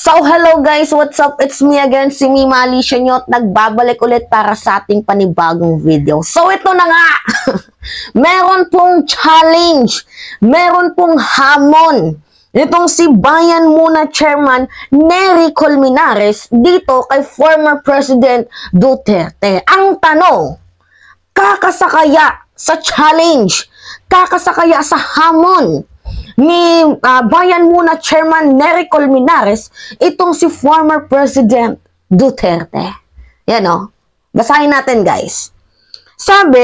So, hello guys! What's up? It's me again, si Mima Alicia nyo at nagbabalik ulit para sa ating panibagong video. So, ito na nga! Meron pong challenge! Meron pong hamon! Itong si Bayan Muna Chairman Nery Colmenares dito kay former President Duterte. Ang tanong, kakasakaya sa challenge? Kakasakaya sa hamon ni Bayan Muna Chairman Nery Colmenares itong si former President Duterte? Yan o. Basahin natin guys. Sabi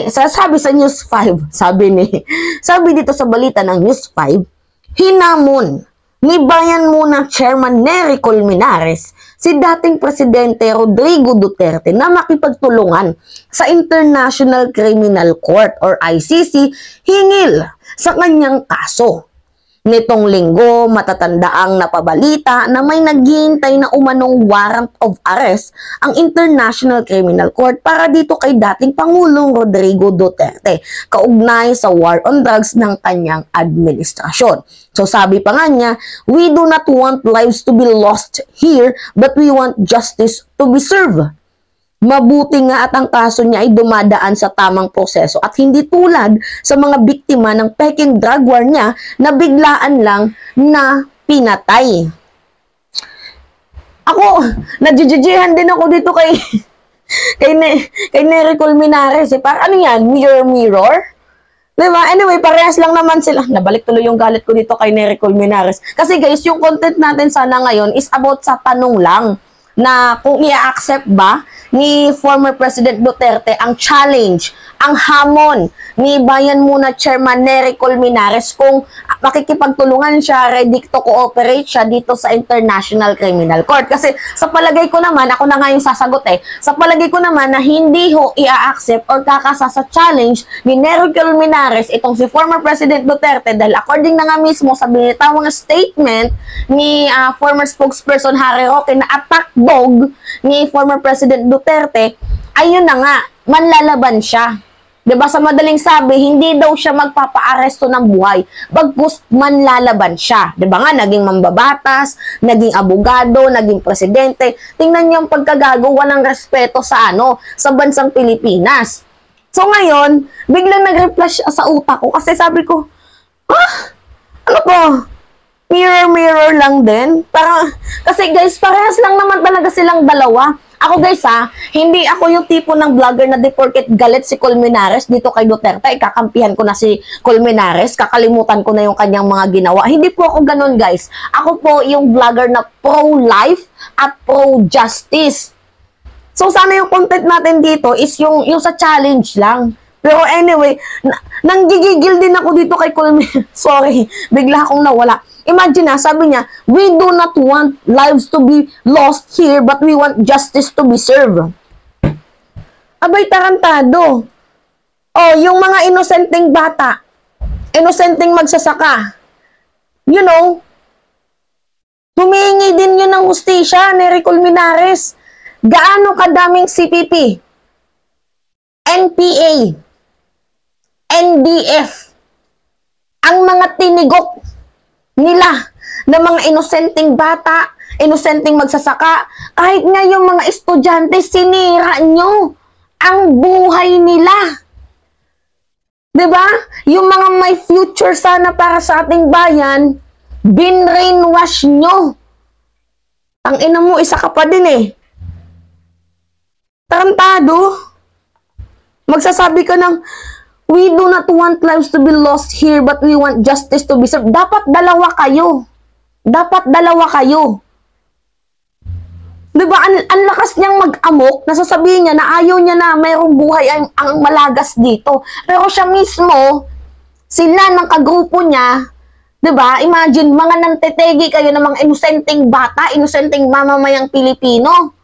sa News 5, sabi dito sa balita ng News 5, hinamon ni Bayan Muna Chairman Nery Colmenares si dating Presidente Rodrigo Duterte na makipagtulungan sa International Criminal Court or ICC hingil sa kanyang kaso. Nitong linggo, matatandaang napabalita na may naghihintay na umanong warrant of arrest ang International Criminal Court para dito kay dating Pangulong Rodrigo Duterte, kaugnay sa war on drugs ng kanyang administrasyon. So sabi pa nga niya, we do not want lives to be lost here, but we want justice to be served. Mabuti nga at ang kaso niya ay dumadaan sa tamang proseso at hindi tulad sa mga biktima ng peking drug war niya na biglaan lang na pinatay. Ako, najijijihan din ako dito kay Nery Colmenares. Parang ano yan? Mirror? Diba? Anyway, parehas lang naman sila. Nabalik tuloy yung galit ko dito kay Nery Colmenares. Kasi guys, yung content natin sana ngayon is about sa tanong lang na kung i-accept ba ni former President Duterte ang challenge, ang hamon ni Bayan Muna Chairman Nery Colmenares kung makikipagtulungan siya, ready to cooperate siya dito sa International Criminal Court. Kasi sa palagay ko naman, ako na nga yung sasagot sa palagay ko naman na hindi ho i-accept or kakasa sa challenge ni Nery Colmenares itong si former President Duterte dahil according na nga mismo sa binitawang statement ni former spokesperson Harry Roque na attack dog ni former President Duterte, ayun na nga, manlalaban siya. Diba, sa madaling sabi, hindi daw siya magpapa-aresto ng buhay, bagkus manlalaban siya. Diba nga, naging mambabatas, naging abogado, naging presidente. Tingnan niyo ang pagkagago, walang respeto sa sa bansang Pilipinas. So ngayon, biglang nag-reflash sa utak ko kasi sabi ko, ano to? Mirror lang din. Parang, kasi guys, parehas lang naman talaga silang dalawa. Ako guys hindi ako yung tipo ng vlogger na di porket galit si Colmenares dito kay Duterte, kakampihan ko na si Colmenares, kakalimutan ko na yung kanyang mga ginawa. Hindi po ako ganun guys. Ako po yung vlogger na pro-life at pro-justice. So sana yung content natin dito is yung sa challenge lang. Pero anyway, nanggigigil din ako dito kay Colmenares. Sorry, bigla akong nawala. Imagine sabi niya, we do not want lives to be lost here, but we want justice to be served. Abay, tarantado. Oh, yung mga inosenteng bata, inosenteng magsasaka, you know, humihingi din yun ng hustisya, Nery Colmenares. Gaano kadaming CPP, NPA, NDF, ang mga tinigok nila na mga inosenteng bata, inosenteng magsasaka, kahit nga yung mga estudyante, sinira nyo ang buhay nila. Diba? Yung mga may future sana para sa ating bayan, binrainwash nyo. Ang ina mo, isa ka pa din Tarantado. Magsasabi ka ng, we do not want lives to be lost here, but we want justice to be served. Dapat dalawa kayo. Dapat dalawa kayo. Diba, ang lakas niyang mag-amok, nasasabihin niya na ayaw niya na mayroong buhay ang malagas dito. Pero siya mismo, sila ng kagrupo niya, diba, imagine, mga nantetegi kayo ng mga inosenteng bata, inosenteng mamamayang Pilipino.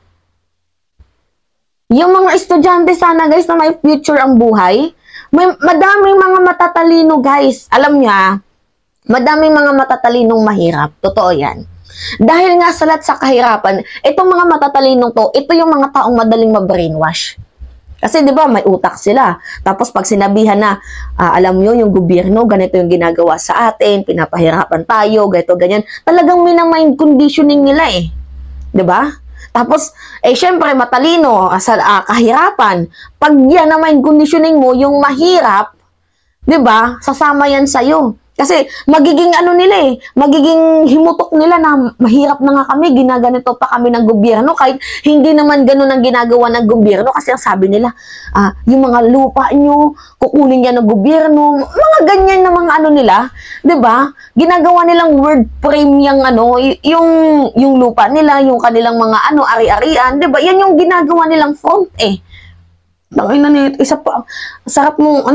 Yung mga estudyante sana, guys, na may future ang buhay, madaming mga matatalino guys. Alam niya, madaming mga matatalinong mahirap. Totoo yan. Dahil nga sa lahat sa kahirapan, itong mga matatalinong to, ito yung mga taong madaling ma-brainwash. Kasi 'di ba may utak sila. Tapos pag sinabihan na alam niyo yung gobyerno ganito yung ginagawa sa atin, pinapahirapan tayo, ganito ganyan. Talagang minamind conditioning nila eh. 'Di ba? Tapos syempre matalino sa kahirapan. Pag yan na mind conditioning mo yung mahirap, 'di ba? Sasama yan sa iyo. Kasi magiging ano nila eh, magiging himutok nila na mahirap na nga kami, ginaganito pa kami ng gobyerno kahit hindi naman ganun ang ginagawa ng gobyerno kasi ang sabi nila, yung mga lupa nyo, kukunin yan ng gobyerno, mga ganyan na mga ano nila, 'di ba? Ginagawa nilang word frame yung ano, yung lupa nila, yung kanilang mga ano, ari-arian, 'di ba? Yan yung ginagawa nilang front eh. Tangina nito, isa pa, sarap mo,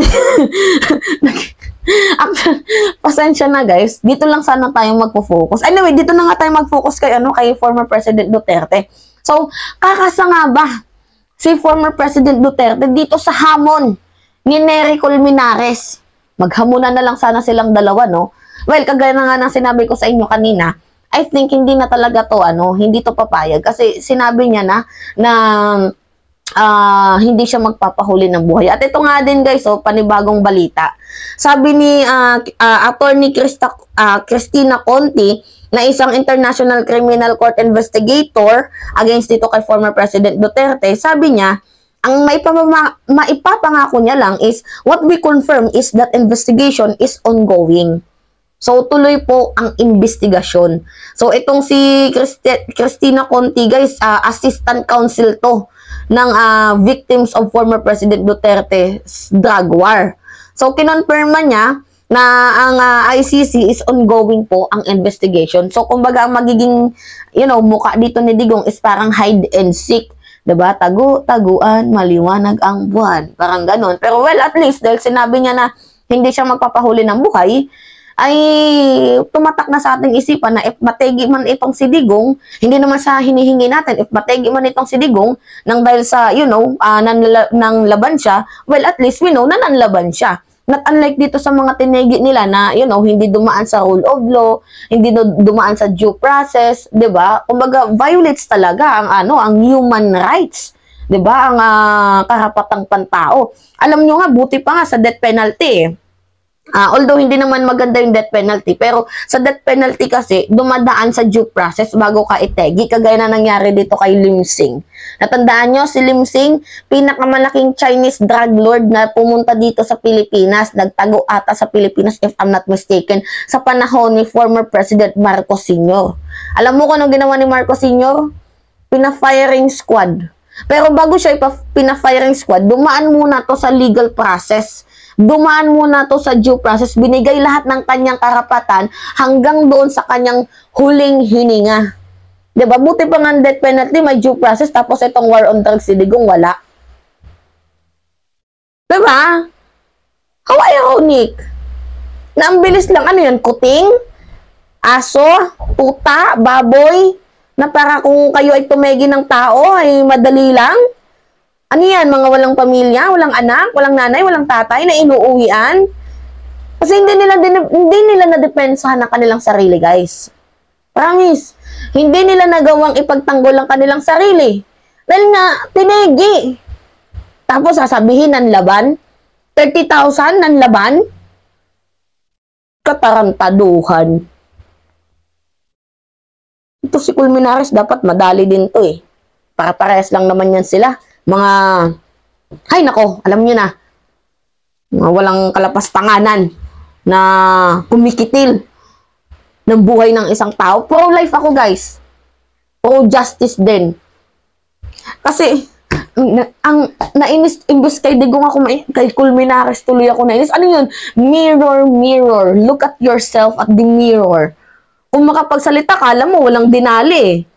pasensya na guys, dito lang sana tayo magpo-focus. Anyway, dito na nga tayo mag-focus kay kay former President Duterte. So, kakasa nga ba si former President Duterte dito sa hamon ni Nery Colmenares? Maghamunan na lang sana silang dalawa, no? Well, kagaya na nga ng sinabi ko sa inyo kanina, I think hindi na talaga to hindi to papayag kasi sinabi niya na hindi siya magpapahuli ng buhay. At ito nga din guys, panibagong balita. Sabi ni Attorney Cristina Conti na isang International Criminal Court investigator against dito kay former President Duterte, sabi niya, ang maipapangako niya lang is, what we confirm is that investigation is ongoing. So, tuloy po ang investigasyon. So, itong si Cristina Conti, guys, assistant counsel to ng victims of former President Duterte's drug war. So, kinonfirma niya na ang ICC is ongoing po ang investigation. So, kumbaga, ang magiging, mukha dito ni Digong is parang hide and seek. Diba? Taguan, maliwanag ang buwan. Parang ganon. Pero well, at least, dahil sinabi niya na hindi siya magpapahuli ng buhay, ay tumatak na sa ating isipan na if mategi man itong si Digong, hindi naman sa hinihingi natin, if mategi man itong si Digong, nang dahil sa, nang laban siya, well, at least we know na nanlaban siya. Not unlike dito sa mga tinegi nila na, hindi dumaan sa rule of law, hindi dumaan sa due process, 'di ba? Kumbaga violates talaga ang human rights, 'di ba? Ang karapatang pantao. Alam nyo nga, buti pa nga sa death penalty. Although hindi naman maganda yung death penalty, pero sa death penalty kasi dumadaan sa due process bago ka itegi, kagaya na nangyari dito kay Lim Sing. Natandaan nyo, si Lim Sing, pinakamalaking Chinese drug lord na pumunta dito sa Pilipinas, nagtago ata sa Pilipinas if I'm not mistaken, sa panahon ni former President Marcos Sr. Alam mo kung ano ginawa ni Marcos Sr.? Pina-firing squad. Pero bago siya pina-firing squad, dumaan muna to sa legal process. Dumaan muna to sa due process, binigay lahat ng kanyang karapatan hanggang doon sa kanyang huling hininga. Diba? Buti pa nga death penalty, may due process, tapos itong war on drugs si Digong, wala. Diba? How ironic. Na ang bilis lang, yan, kuting, aso, tuta, baboy, na para kung kayo ay tumegi ng tao, ay madali lang. Ano yan? Mga walang pamilya, walang anak, walang nanay, walang tatay na inuuwian? Kasi hindi nila nadepensahan ang kanilang sarili, guys. Promise. Hindi nila nagawang ipagtanggol ang kanilang sarili. Dahil nga, tinegi. Tapos sasabihin ng laban, 30,000 ng laban? Katarantaduhan. Ito si Colmenares, dapat madali din to eh. Para-parehas lang naman yan sila. Mga, ay nako, alam nyo na, mga walang kalapas-tanganan na kumikitil ng buhay ng isang tao. Pro-life ako, guys. Pro-justice din. Kasi, imbes kay Digong ako, kay Colmenares tuloy ako nainis. Ano yun? Mirror, mirror. Look at yourself at the mirror. Kung makapagsalita ka, alam mo, walang dinali.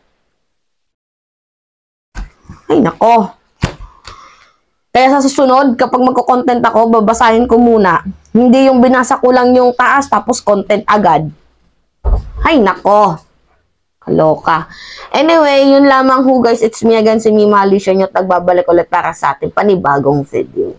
Ay nako. Kaya sa susunod, kapag magko-content ako, babasahin ko muna. Hindi yung binasa ko lang yung taas, tapos content agad. Ay, nako. Kaloka. Anyway, yun lamang ho guys. It's me again, si Mima Alicia nyo. Nagbabalik ulit para sa ating panibagong video.